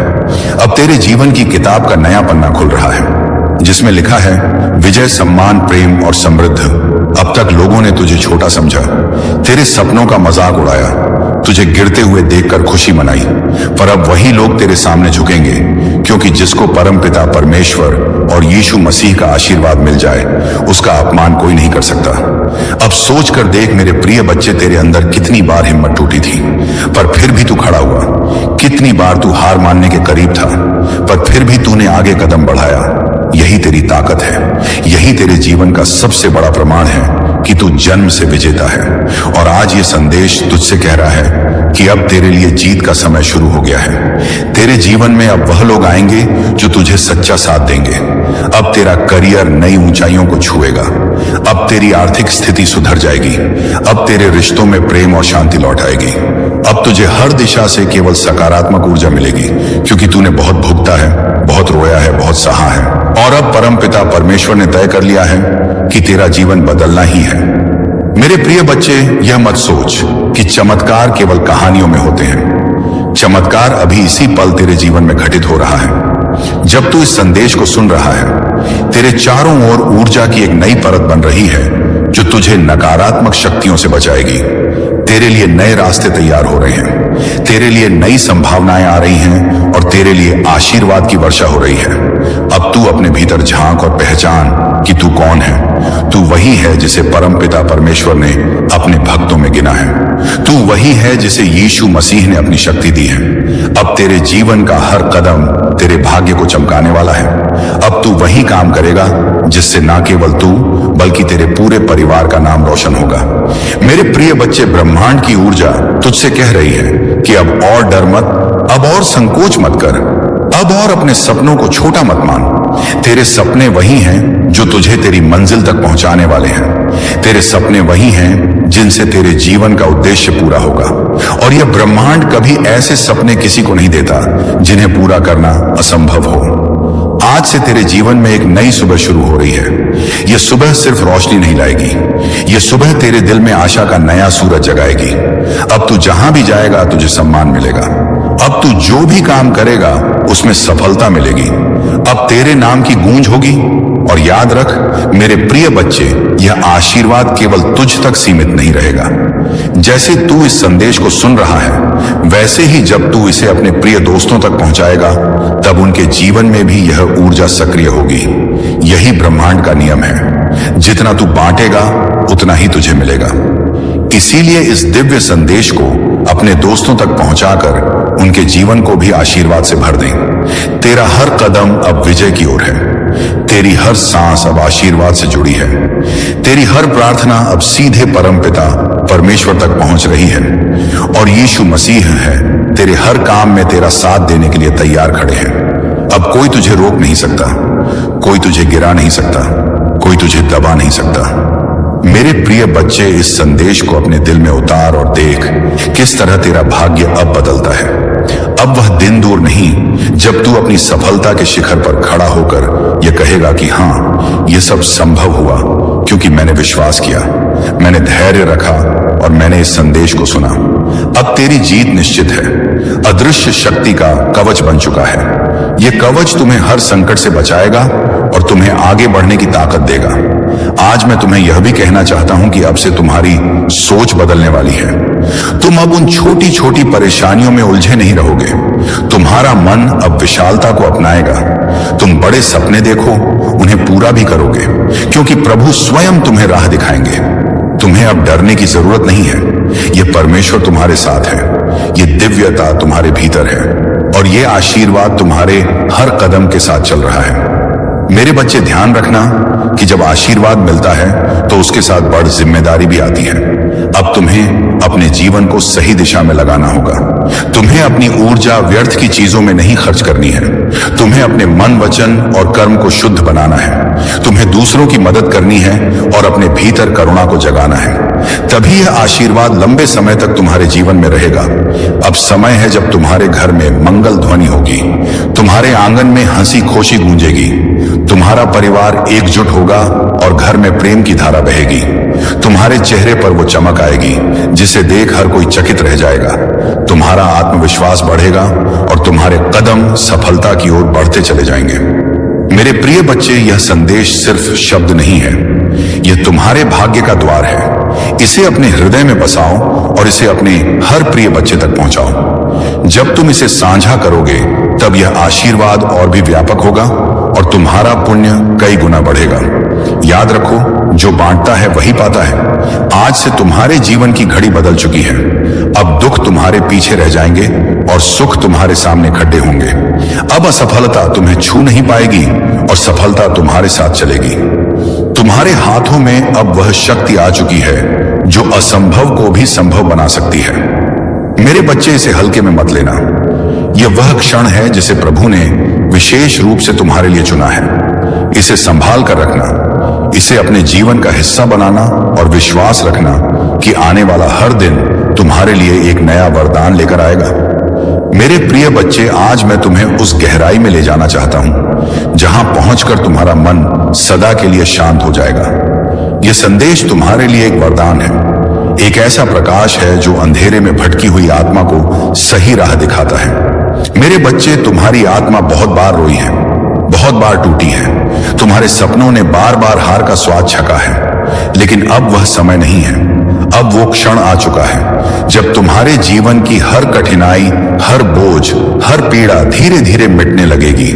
अब तेरे जीवन की किताब का नया पन्ना खुल रहा है जिसमें लिखा है विजय, सम्मान, प्रेम और समृद्ध। अब तक लोगों ने तुझे छोटा समझा, तेरे सपनों का मजाक उड़ाया, तुझे गिरते हुए देखकर खुशी मनाई। पर अब वही लोग तेरे सामने झुकेंगे क्योंकि जिसको परमपिता परमेश्वर और यीशु मसीह का आशीर्वाद मिल जाए उसका अपमान कोई नहीं कर सकता। अब सोच कर देख मेरे प्रिय बच्चे, तेरे अंदर कितनी बार हिम्मत टूटी थी पर फिर भी तू खड़ा हुआ। कितनी बार तू हार मानने के करीब था पर फिर भी तूने आगे कदम बढ़ाया। यही तेरी ताकत है। यही तेरे जीवन का सबसे बड़ा प्रमाण है कि तू जन्म से विजेता है। और आज ये संदेश तुझसे कह रहा है कि अब तेरे लिए जीत का समय शुरू हो गया है। तेरे जीवन में अब वह लोग आएंगे जो तुझे सच्चा साथ देंगे। अब तेरा करियर नई ऊंचाइयों को छुएगा। अब तेरी आर्थिक स्थिति सुधर जाएगी। अब तेरे रिश्तों में प्रेम और शांति लौट आएगी। अब तुझे हर दिशा से केवल सकारात्मक ऊर्जा मिलेगी क्योंकि तूने बहुत भुगता है, बहुत रोया है, बहुत सहा है। और अब परमपिता परमेश्वर ने तय कर लिया है कि तेरा जीवन बदलना ही है। मेरे प्रिय बच्चे, यह मत सोच कि चमत्कार केवल कहानियों में होते हैं। चमत्कार अभी इसी पल तेरे जीवन में घटित हो रहा है। जब तू इस संदेश को सुन रहा है, तेरे चारों ओर ऊर्जा की एक नई परत बन रही है जो तुझे नकारात्मक शक्तियों से बचाएगी। तेरे लिए नए रास्ते तैयार हो रहे हैं, तेरे लिए नई संभावनाएं आ रही हैं और तेरे लिए आशीर्वाद की वर्षा हो रही है। अब तू अपने भीतर झांक और पहचान कि तू कौन है। तू वही है जिसे परमपिता परमेश्वर ने अपने भक्तों में गिना है। तू वही है जिसे यीशु मसीह ने अपनी शक्ति दी है। अब तेरे जीवन का हर कदम तेरे भाग्य को चमकाने वाला है। अब तू वही काम करेगा जिससे ना केवल तू बल्कि तेरे पूरे परिवार का नाम रोशन होगा। मेरे प्रिय बच्चे, ब्रह्मांड की ऊर्जा तुझसे कह रही है कि अब और डर मत, अब और संकोच मत कर, अब और अपने सपनों को छोटा मत मान। तेरे सपने वही हैं जो तुझे तेरी मंजिल तक पहुंचाने वाले हैं। तेरे सपने वही हैं जिनसे तेरे जीवन का उद्देश्य पूरा होगा। और यह ब्रह्मांड कभी ऐसे सपने किसी को नहीं देता जिन्हें पूरा करना असंभव हो। आज से तेरे जीवन में एक नई सुबह शुरू हो रही है। यह सुबह सिर्फ रोशनी नहीं लाएगी, यह सुबह तेरे दिल में आशा का नया सूरज जगाएगी। अब तू जहां भी जाएगा तुझे सम्मान मिलेगा। अब तू जो भी काम करेगा उसमें सफलता मिलेगी। अब तेरे नाम की गूंज होगी। और याद रख मेरे प्रिय बच्चे, यह आशीर्वाद केवल तुझ तक सीमित नहीं रहेगा। जैसे तू इस संदेश को सुन रहा है, वैसे ही जब तू इसे अपने प्रिय दोस्तों तक पहुंचाएगा, तब उनके जीवन में भी यह ऊर्जा सक्रिय होगी। यही ब्रह्मांड का नियम है। जितना तू बांटेगा उतना ही तुझे मिलेगा। इसीलिए इस दिव्य संदेश को अपने दोस्तों तक पहुंचाकर उनके जीवन को भी आशीर्वाद से भर दें। तेरा हर कदम अब विजय की ओर है। तेरी हर सांस अब आशीर्वाद से जुड़ी है। तेरी हर प्रार्थना अब सीधे परमपिता परमेश्वर तक पहुंच रही है। और यीशु मसीह है तेरे हर काम में तेरा साथ देने के लिए तैयार खड़े हैं। अब कोई तुझे रोक नहीं सकता, कोई तुझे गिरा नहीं सकता, कोई तुझे दबा नहीं सकता। मेरे प्रिय बच्चे, इस संदेश को अपने दिल में उतार और देख किस तरह तेरा भाग्य अब बदलता है। अब वह दिन दूर नहीं जब तू अपनी सफलता के शिखर पर खड़ा होकर यह कहेगा कि हाँ, यह सब संभव हुआ क्योंकि मैंने विश्वास किया, मैंने धैर्य रखा और मैंने इस संदेश को सुना। अब तेरी जीत निश्चित है। अदृश्य शक्ति का कवच बन चुका है। यह कवच तुम्हें हर संकट से बचाएगा और तुम्हें आगे बढ़ने की ताकत देगा। आज मैं तुम्हें यह भी कहना चाहता हूं कि अब से तुम्हारी सोच बदलने वाली है। तुम अब उन छोटी छोटी परेशानियों में उलझे नहीं रहोगे। तुम्हारा मन अब विशालता को अपनाएगा। तुम बड़े सपने देखो, उन्हें पूरा भी करोगे, क्योंकि प्रभु स्वयं तुम्हें राह दिखाएंगे। तुम्हें अब डरने की जरूरत नहीं है। यह परमेश्वर तुम्हारे साथ है। यह दिव्यता तुम्हारे भीतर है और यह आशीर्वाद तुम्हारे हर कदम के साथ चल रहा है। मेरे बच्चे, ध्यान रखना कि जब आशीर्वाद मिलता है तो उसके साथ बड़ी जिम्मेदारी भी आती है। अब तुम्हें अपने जीवन को सही दिशा में लगाना होगा। तुम्हें अपनी ऊर्जा व्यर्थ की चीजों में नहीं खर्च करनी है। तुम्हें अपने मन, वचन और कर्म को शुद्ध बनाना है। तुम्हें दूसरों की मदद करनी है और अपने भीतर करुणा को जगाना है। तभी यह आशीर्वाद लंबे समय तक तुम्हारे जीवन में रहेगा। अब समय है जब तुम्हारे घर में मंगल ध्वनि होगी। तुम्हारे आंगन में हंसी खुशी गूंजेगी। तुम्हारा परिवार एकजुट होगा और घर में प्रेम की धारा बहेगी। तुम्हारे चेहरे पर वो चमक आएगी जिसे देख हर कोई चकित रह जाएगा। तुम्हारा आत्मविश्वास बढ़ेगा और तुम्हारे कदम सफलता की ओर बढ़ते चले जाएंगे। मेरे प्रिय बच्चे, यह संदेश सिर्फ शब्द नहीं है, यह तुम्हारे भाग्य का द्वार है। इसे अपने हृदय में बसाओ और इसे अपने हर प्रिय बच्चे तक पहुंचाओ। जब तुम इसे साझा करोगे तब यह आशीर्वाद और भी व्यापक होगा और तुम्हारा पुण्य कई गुना बढ़ेगा। याद रखो, जो बांटता है वही पाता है। आज से तुम्हारे जीवन की घड़ी बदल चुकी है। अब दुख तुम्हारे पीछे रह जाएंगे और सुख तुम्हारे सामने खड़े होंगे। अब असफलता तुम्हें छू नहीं पाएगी और सफलता तुम्हारे साथ चलेगी। तुम्हारे हाथों में अब वह शक्ति आ चुकी है जो असंभव को भी संभव बना सकती है। मेरे बच्चे, इसे हल्के में मत लेना। यह वह क्षण है जिसे प्रभु ने विशेष रूप से तुम्हारे लिए चुना है। इसे संभाल कर रखना, इसे अपने जीवन का हिस्सा बनाना और विश्वास रखना कि आने वाला हर दिन तुम्हारे लिए एक नया वरदान लेकर आएगा। मेरे प्रिय बच्चे, आज मैं तुम्हें उस गहराई में ले जाना चाहता हूं जहां पहुंचकर तुम्हारा मन सदा के लिए शांत हो जाएगा। यह संदेश तुम्हारे लिए एक वरदान है, एक ऐसा प्रकाश है जो अंधेरे में भटकी हुई आत्मा को सही राह दिखाता है। मेरे बच्चे, तुम्हारी आत्मा बहुत बार रोई है, बहुत बार टूटी है। तुम्हारे सपनों ने बार बार हार का स्वाद छका है, लेकिन अब वह समय नहीं है। अब वो क्षण आ चुका है जब तुम्हारे जीवन की हर कठिनाई, हर बोझ, हर पीड़ा धीरे धीरे मिटने लगेगी।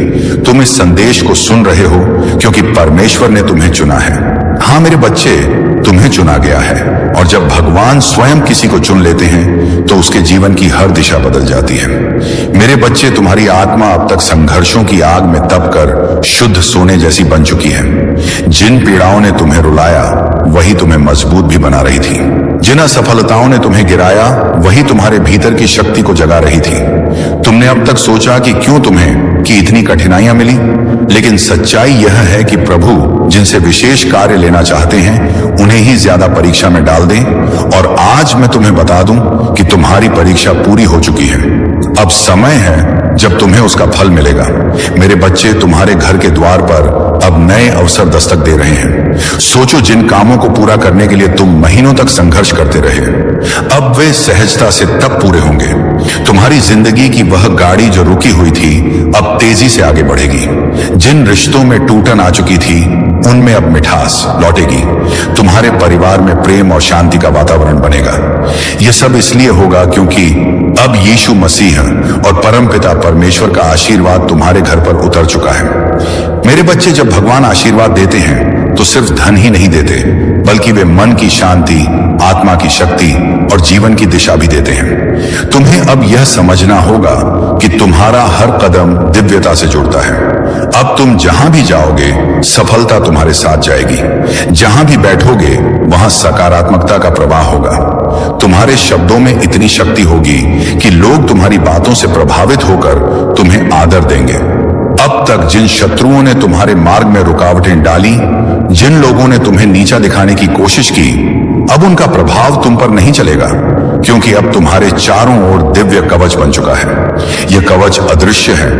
तुम इस संदेश को सुन रहे हो क्योंकि परमेश्वर ने तुम्हें चुना है। हाँ मेरे बच्चे, तुम्हें चुना गया है और जब भगवान स्वयं किसी को चुन लेते हैं तो उसके जीवन की हर दिशा बदल जाती है। मेरे बच्चे, तुम्हारी आत्मा अब तक संघर्षों की आग में तपकर शुद्ध सोने जैसी बन चुकी है। जिन पीड़ाओं ने तुम्हें रुलाया वही तुम्हें मजबूत भी बना रही थी। जिन असफलताओं ने तुम्हें गिराया वही तुम्हारे भीतर की शक्ति को जगा रही थी। तुमने अब तक सोचा कि क्यों तुम्हें कि इतनी कठिनाइयां मिली, लेकिन सच्चाई यह है कि प्रभु जिनसे विशेष कार्य लेना चाहते हैं उन्हें ही ज्यादा परीक्षा में डाल दें। और आज मैं तुम्हें बता दूं कि तुम्हारी परीक्षा पूरी हो चुकी है। अब समय है जब तुम्हें उसका फल मिलेगा। मेरे बच्चे, तुम्हारे घर के द्वार पर अब नए अवसर दस्तक दे रहे हैं। सोचो, जिन कामों को पूरा करने के लिए तुम महीनों तक संघर्ष करते रहे, अब वे सहजता से तब पूरे होंगे। तुम्हारी जिंदगी की वह गाड़ी जो रुकी हुई थी अब तेजी से आगे बढ़ेगी। जिन रिश्तों में टूटन आ चुकी थी उनमें अब मिठास लौटेगी। तुम्हारे परिवार में प्रेम और शांति का वातावरण बनेगा। यह सब इसलिए होगा क्योंकि अब यीशु मसीह और परमपिता परमेश्वर का आशीर्वाद तुम्हारे घर पर उतर चुका है। मेरे बच्चे, जब भगवान आशीर्वाद देते हैं तो सिर्फ धन ही नहीं देते, बल्कि वे मन की शांति, आत्मा की शक्ति और जीवन की दिशा भी देते हैं। तुम्हें अब यह समझना होगा कि तुम्हारा हर कदम दिव्यता से जुड़ता है। अब तुम जहां भी जाओगे सफलता तुम्हारे साथ जाएगी। जहां भी बैठोगे वहां सकारात्मकता का प्रवाह होगा। तुम्हारे शब्दों में इतनी शक्ति होगी कि लोग तुम्हारी बातों से प्रभावित होकर तुम्हें आदर देंगे। अब तक जिन शत्रुओं ने तुम्हारे मार्ग में रुकावटें डाली, जिन लोगों ने तुम्हें नीचा दिखाने की कोशिश की, अब उनका प्रभाव तुम पर नहीं चलेगा, क्योंकि अब तुम्हारे चारों ओर दिव्य कवच बन चुका है। यह कवच अदृश्य है,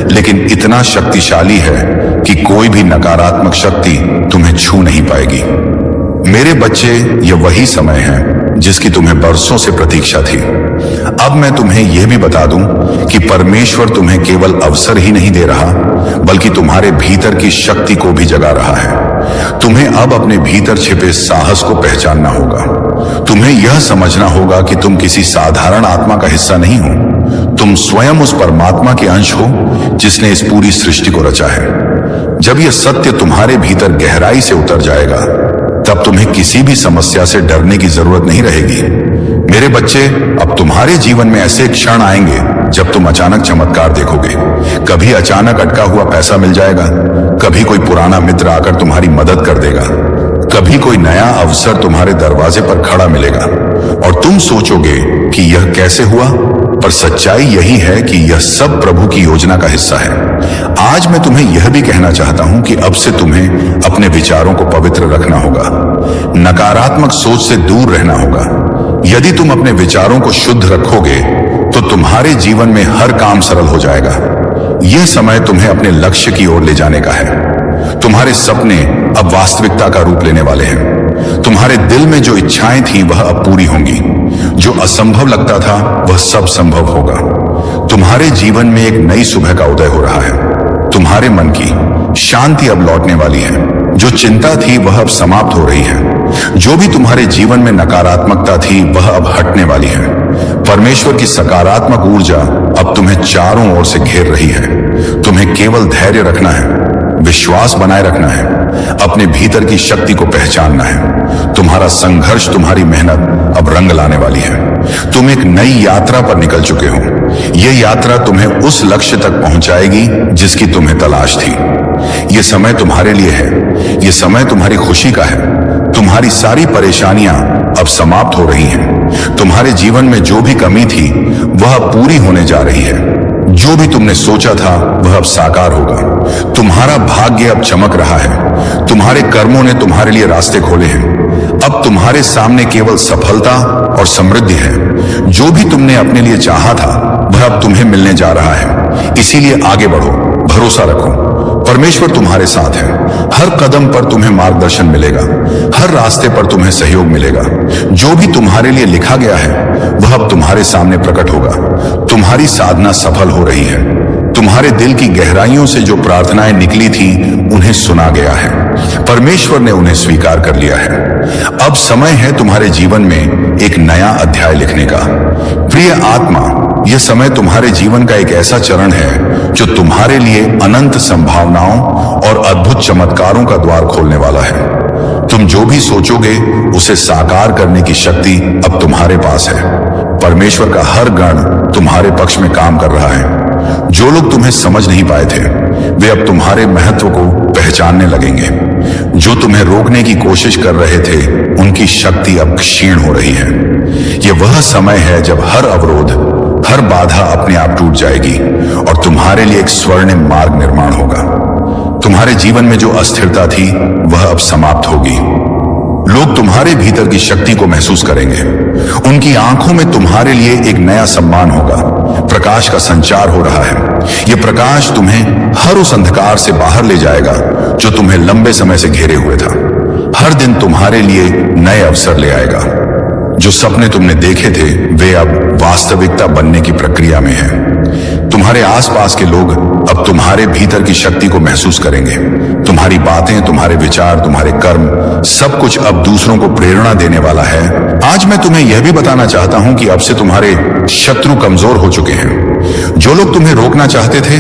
लेकिन इतना शक्तिशाली है कि कोई भी नकारात्मक शक्ति तुम्हें छू नहीं पाएगी। मेरे बच्चे, यह वही समय है जिसकी तुम्हें बरसों से प्रतीक्षा थी। अब मैं तुम्हें यह भी बता दूं कि परमेश्वर तुम्हें केवल अवसर ही नहीं दे रहा, बल्कि तुम्हारे भीतर की शक्ति को भी जगा रहा है। तुम्हें अब अपने भीतर छिपे साहस को पहचानना होगा। तुम्हें यह समझना होगा कि तुम किसी साधारण आत्मा का हिस्सा नहीं हो। तुम स्वयं उस परमात्मा के अंश हो जिसने इस पूरी सृष्टि को रचा है। जब यह सत्य तुम्हारे भीतर गहराई से उतर जाएगा, तब तुम्हें किसी भी समस्या से डरने की जरूरत नहीं रहेगी। मेरे बच्चे, अब तुम्हारे जीवन में ऐसे क्षण आएंगे जब तुम अचानक चमत्कार देखोगे। कभी अचानक अटका हुआ पैसा मिल जाएगा, कभी कोई पुराना मित्र आकर तुम्हारी मदद कर देगा, कभी कोई नया अवसर तुम्हारे दरवाजे पर खड़ा मिलेगा और तुम सोचोगे कि यह कैसे हुआ, पर सच्चाई यही है कि यह सब प्रभु की योजना का हिस्सा है। आज मैं तुम्हें यह भी कहना चाहता हूं कि अब से तुम्हें अपने विचारों को पवित्र रखना होगा, नकारात्मक सोच से दूर रहना होगा। यदि तुम अपने विचारों को शुद्ध रखोगे तो तुम्हारे जीवन में हर काम सरल हो जाएगा। यह समय तुम्हें अपने लक्ष्य की ओर ले जाने का है। तुम्हारे सपने अब वास्तविकता का रूप लेने वाले हैं। तुम्हारे दिल में जो इच्छाएं थी वह अब पूरी होंगी। जो असंभव लगता था वह सब संभव होगा। तुम्हारे जीवन में एक नई सुबह का उदय हो रहा है। तुम्हारे मन की शांति अब लौटने वाली है। जो चिंता थी वह अब समाप्त हो रही है। जो भी तुम्हारे जीवन में नकारात्मकता थी वह अब हटने वाली है। परमेश्वर की सकारात्मक ऊर्जा अब तुम्हें चारों ओर से घेर रही है। तुम्हें केवल धैर्य रखना है, विश्वास बनाए रखना है, अपने भीतर की शक्ति को पहचानना है। तुम्हारा संघर्ष, तुम्हारी मेहनत अब रंग लाने वाली है। तुम एक नई यात्रा पर निकल चुके हो। यह यात्रा तुम्हें उस लक्ष्य तक पहुंचाएगी जिसकी तुम्हें तलाश थी। यह समय तुम्हारे लिए है। यह समय तुम्हारी खुशी का है। तुम्हारी सारी परेशानियां अब समाप्त हो रही हैं। तुम्हारे जीवन में जो भी कमी थी वह अब पूरी होने जा रही है। जो भी तुमने सोचा था वह अब साकार होगा। तुम्हारा भाग्य अब चमक रहा है। तुम्हारे कर्मों ने तुम्हारे लिए रास्ते खोले हैं। अब तुम्हारे सामने केवल सफलता और समृद्धि है। जो भी तुमने अपने लिए चाहा था वह अब तुम्हें मिलने जा रहा है। इसीलिए आगे बढ़ो, भरोसा रखो। परमेश्वर तुम्हारे साथ है। हर कदम पर तुम्हें मार्गदर्शन मिलेगा। हर रास्ते पर तुम्हें सहयोग मिलेगा। जो भी तुम्हारे लिए लिखा गया है वह अब तुम्हारे सामने प्रकट होगा। तुम्हारी साधना सफल हो रही है। तुम्हारे दिल की गहराइयों से जो प्रार्थनाएं निकली थी उन्हें सुना गया है। परमेश्वर ने उन्हें स्वीकार कर लिया है। अब समय है तुम्हारे जीवन में एक नया अध्याय लिखने का। प्रिय आत्मा, यह समय तुम्हारे जीवन का एक ऐसा चरण है जो तुम्हारे लिए अनंत संभावनाओं और अद्भुत चमत्कारों का द्वार खोलने वाला है। तुम जो भी सोचोगे उसे साकार करने की शक्ति अब तुम्हारे पास है। परमेश्वर का हर गण तुम्हारे पक्ष में काम कर रहा है। जो लोग तुम्हें समझ नहीं पाए थे वे अब तुम्हारे महत्व को पहचानने लगेंगे। जो तुम्हें रोकने की कोशिश कर रहे थे उनकी शक्ति अब क्षीण हो रही है। यह वह समय है जब हर अवरोध, हर बाधा अपने आप टूट जाएगी और तुम्हारे लिए एक स्वर्णिम मार्ग निर्माण होगा। तुम्हारे जीवन में जो अस्थिरता थी वह अब समाप्त होगी। लोग तुम्हारे भीतर की शक्ति को महसूस करेंगे। उनकी आंखों में तुम्हारे लिए एक नया सम्मान होगा। प्रकाश का संचार हो रहा है। यह प्रकाश तुम्हें हर उस अंधकार से बाहर ले जाएगा जो तुम्हें लंबे समय से घेरे हुए था। हर दिन तुम्हारे लिए नए अवसर ले आएगा। जो सपने तुमने देखे थे वे अब वास्तविकता बनने की प्रक्रिया में हैं। तुम्हारे आसपास के लोग अब तुम्हारे भीतर की शक्ति को महसूस करेंगे। तुम्हारी बातें, तुम्हारे विचार, तुम्हारे कर्म, सब कुछ अब दूसरों को प्रेरणा देने वाला है। आज मैं तुम्हें यह भी बताना चाहता हूं कि अब से तुम्हारे शत्रु कमजोर हो चुके हैं। जो लोग तुम्हें रोकना चाहते थे,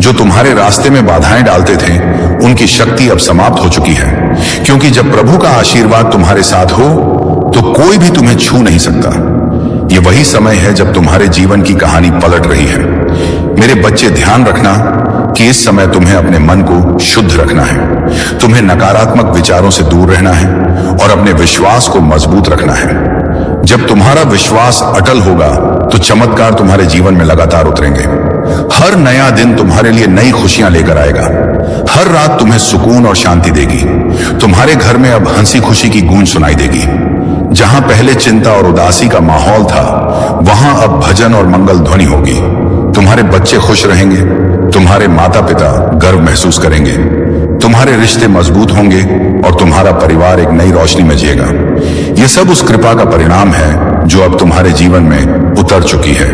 जो तुम्हारे रास्ते में बाधाएं डालते थे, उनकी शक्ति अब समाप्त हो चुकी है। क्योंकि जब प्रभु का आशीर्वाद तुम्हारे साथ हो तो कोई भी तुम्हें छू नहीं सकता। यह वही समय है जब तुम्हारे जीवन की कहानी पलट रही है। मेरे बच्चे, ध्यान रखना कि इस समय तुम्हें अपने मन को शुद्ध रखना है। तुम्हें नकारात्मक विचारों से दूर रहना है और अपने विश्वास को मजबूत रखना है। जब तुम्हारा विश्वास अटल होगा तो चमत्कार तुम्हारे जीवन में लगातार उतरेंगे। हर नया दिन तुम्हारे लिए नई खुशियां लेकर आएगा। हर रात तुम्हें सुकून और शांति देगी। तुम्हारे घर में अब हंसी खुशी की गूंज सुनाई देगी। जहां पहले चिंता और उदासी का माहौल था वहां अब भजन और मंगल ध्वनि होगी। तुम्हारे बच्चे खुश रहेंगे। तुम्हारे माता पिता गर्व महसूस करेंगे। तुम्हारे रिश्ते मजबूत होंगे और तुम्हारा परिवार एक नई रोशनी में जिएगा। यह सब उस कृपा का परिणाम है जो अब तुम्हारे जीवन में उतर चुकी है।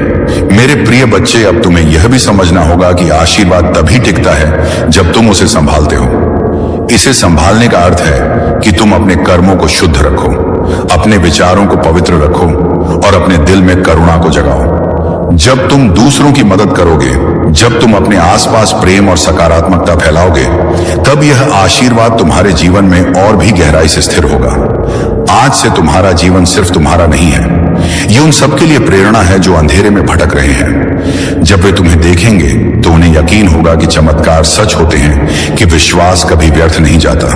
मेरे प्रिय बच्चे, अब तुम्हें यह भी समझना होगा कि आशीर्वाद तभी टिकता है जब तुम उसे संभालते हो। इसे संभालने का अर्थ है कि तुम अपने कर्मों को शुद्ध रखो, अपने विचारों को पवित्र रखो और अपने दिल में करुणा को जगाओ। जब तुम दूसरों की मदद करोगे, जब तुम अपने आसपास प्रेम और सकारात्मकता फैलाओगे, तब यह आशीर्वाद तुम्हारे जीवन में और भी गहराई से स्थिर होगा। आज से तुम्हारा जीवन सिर्फ तुम्हारा नहीं है, ये उन सबके लिए प्रेरणा है जो अंधेरे में भटक रहे हैं। जब वे तुम्हें देखेंगे तो उन्हें यकीन होगा कि चमत्कार सच होते हैं, कि विश्वास कभी व्यर्थ नहीं जाता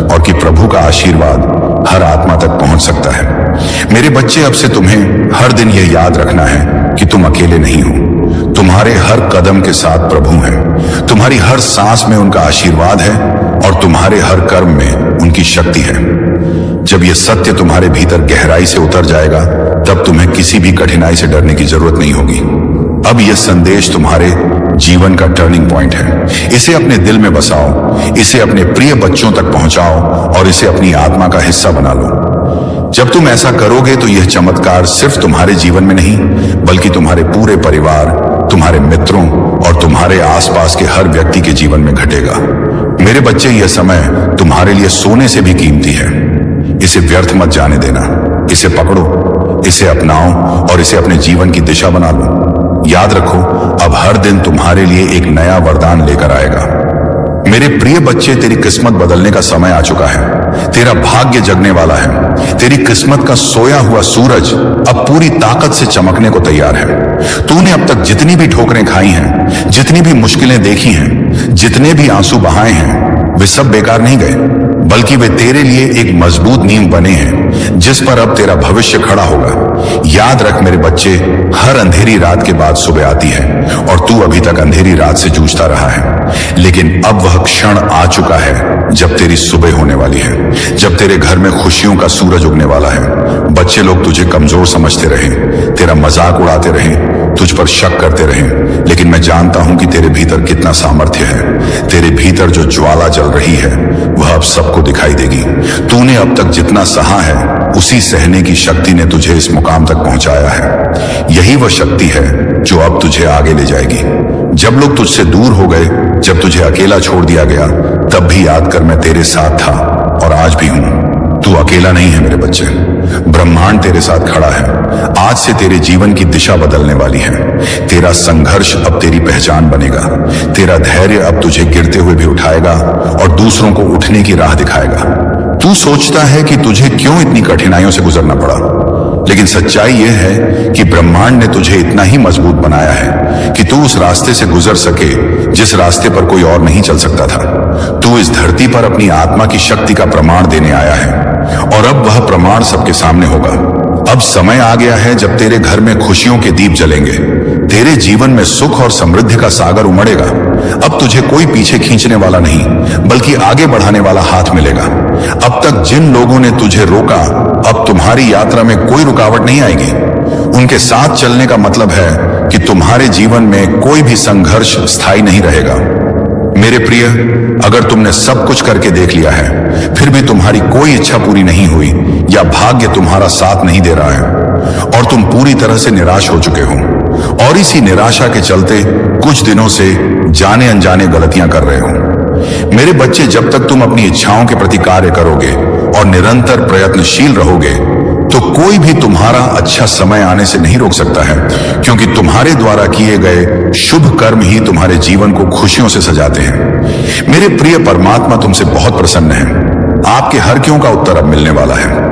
और कि प्रभु का आशीर्वाद हर आत्मा तक पहुंच सकता है। मेरे बच्चे, अब से तुम्हें हर दिन यह याद रखना है कि तुम अकेले नहीं हो। तुम्हारे हर कदम के साथ प्रभु हैं, तुम्हारी हर सांस में उनका आशीर्वाद है और तुम्हारे हर कर्म में उनकी शक्ति है। जब यह सत्य तुम्हारे भीतर गहराई से उतर जाएगा, तब तुम्हें किसी भी कठिनाई से डरने की जरूरत नहीं होगी। अब यह संदेश तुम्हारे जीवन का टर्निंग पॉइंट है। इसे अपने दिल में बसाओ, इसे अपने प्रिय बच्चों तक पहुंचाओ और इसे अपनी आत्मा का हिस्सा बना लो। जब तुम ऐसा करोगे तो यह चमत्कार सिर्फ तुम्हारे जीवन में नहीं, बल्कि तुम्हारे पूरे परिवार, तुम्हारे मित्रों और तुम्हारे आसपास के हर व्यक्ति के जीवन में घटेगा। मेरे बच्चे, यह समय तुम्हारे लिए सोने से भी कीमती है। इसे व्यर्थ मत जाने देना। इसे पकड़ो, इसे अपनाओ और इसे अपने जीवन की दिशा बना लो। याद रखो, अब हर दिन तुम्हारे लिए एक नया वरदान लेकर आएगा। मेरे प्रिय बच्चे, तेरी किस्मत बदलने का समय आ चुका है। तेरा भाग्य जगने वाला है। तेरी किस्मत का सोया हुआ सूरज अब पूरी ताकत से चमकने को तैयार है। तूने अब तक जितनी भी ठोकरें खाई हैं, जितनी भी मुश्किलें देखी हैं, जितने भी आंसू बहाए हैं, वे सब बेकार नहीं गए, बल्कि वे तेरे लिए एक मजबूत नींव बने हैं जिस पर अब तेरा भविष्य खड़ा होगा। याद रख मेरे बच्चे, हर अंधेरी रात के बाद सुबह आती है और तू अभी तक अंधेरी रात से जूझता रहा है। लेकिन अब वह क्षण आ चुका है जब तेरी सुबह होने वाली है, जब तेरे घर में खुशियों का सूरज उगने वाला है। बच्चे लोग तुझे कमजोर समझते रहे, तेरा मजाक उड़ाते रहे, तुझ पर शक करते रहे, लेकिन मैं जानता हूं कि तेरे भीतर कितना सामर्थ्य है। तेरे भीतर जो ज्वाला जल रही है वह अब सबको दिखाई देगी। तूने अब तक जितना सहा है, उसी सहने की शक्ति ने तुझे इस मुकाम तक पहुंचाया है। यही वह शक्ति है जो अब तुझे आगे ले जाएगी। जब लोग तुझसे दूर हो गए, जब तुझे अकेला छोड़ दिया गया, तब भी याद कर मैं तेरे साथ था और आज भी हूं। तू अकेला नहीं है मेरे बच्चे, ब्रह्मांड तेरे साथ खड़ा है। आज से तेरे जीवन की दिशा बदलने वाली है। तेरा संघर्ष अब तेरी पहचान बनेगा। तेरा धैर्य अब तुझे गिरते हुए भी उठाएगा और दूसरों को उठने की राह दिखाएगा। तू सोचता है कि तुझे क्यों इतनी कठिनाइयों से गुजरना पड़ा, लेकिन सच्चाई यह है कि ब्रह्मांड ने तुझे इतना ही मजबूत बनाया है कि तू उस रास्ते से गुजर सके जिस रास्ते पर कोई और नहीं चल सकता था। तू इस धरती पर अपनी आत्मा की शक्ति का प्रमाण देने आया है और अब वह प्रमाण सबके सामने होगा। अब समय आ गया है जब तेरे घर में खुशियों के दीप जलेंगे, तेरे जीवन में सुख और समृद्धि का सागर उमड़ेगा। अब तुझे कोई पीछे खींचने वाला नहीं, बल्कि आगे बढ़ाने वाला हाथ मिलेगा। अब तक जिन लोगों ने तुझे रोका, अब तुम्हारी यात्रा में कोई रुकावट नहीं आएगी। उनके साथ चलने का मतलब है कि तुम्हारे जीवन में कोई भी संघर्ष स्थायी नहीं रहेगा। मेरे प्रिय, अगर तुमने सब कुछ करके देख लिया है, फिर भी तुम्हारी कोई इच्छा पूरी नहीं हुई या भाग्य तुम्हारा साथ नहीं दे रहा है और तुम पूरी तरह से निराश हो चुके हो और इसी निराशा के चलते कुछ दिनों से जाने अनजाने गलतियां कर रहे हो, मेरे बच्चे, जब तक तुम अपनी इच्छाओं के प्रति कार्य करोगे और निरंतर प्रयत्नशील रहोगे, तो कोई भी तुम्हारा अच्छा समय आने से नहीं रोक सकता है, क्योंकि तुम्हारे द्वारा किए गए शुभ कर्म ही तुम्हारे जीवन को खुशियों से सजाते हैं। मेरे प्रिय परमात्मा तुमसे बहुत प्रसन्न है। आपके हर क्यों का उत्तर अब मिलने वाला है।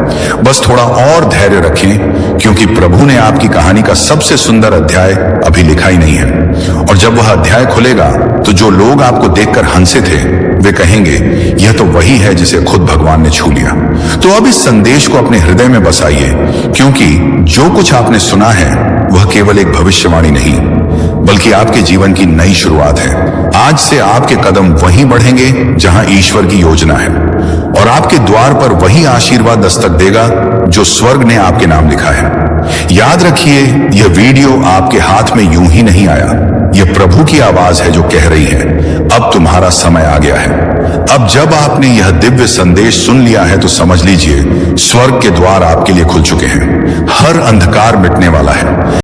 बस थोड़ा और धैर्य रखें, क्योंकि प्रभु ने आपकी कहानी का सबसे सुंदर अध्याय अभी लिखा ही नहीं है। और जब वह अध्याय खुलेगा तो जो लोग आपको देखकर हंसे थे, वे कहेंगे, यह तो वही है जिसे खुद भगवान ने छू लिया। तो अब इस संदेश को अपने हृदय में बसाइए, क्योंकि जो कुछ आपने सुना है वह केवल एक भविष्यवाणी नहीं, बल्कि आपके जीवन की नई शुरुआत है। आज से आपके कदम वहीं बढ़ेंगे जहां ईश्वर की योजना है, और आपके द्वार पर वही आशीर्वाद दस्तक देगा जो स्वर्ग ने आपके नाम लिखा है। याद रखिए, यह वीडियो आपके हाथ में यूं ही नहीं आया। यह प्रभु की आवाज है जो कह रही है, अब तुम्हारा समय आ गया है। अब जब आपने यह दिव्य संदेश सुन लिया है तो समझ लीजिए स्वर्ग के द्वार आपके लिए खुल चुके हैं। हर अंधकार मिटने वाला है।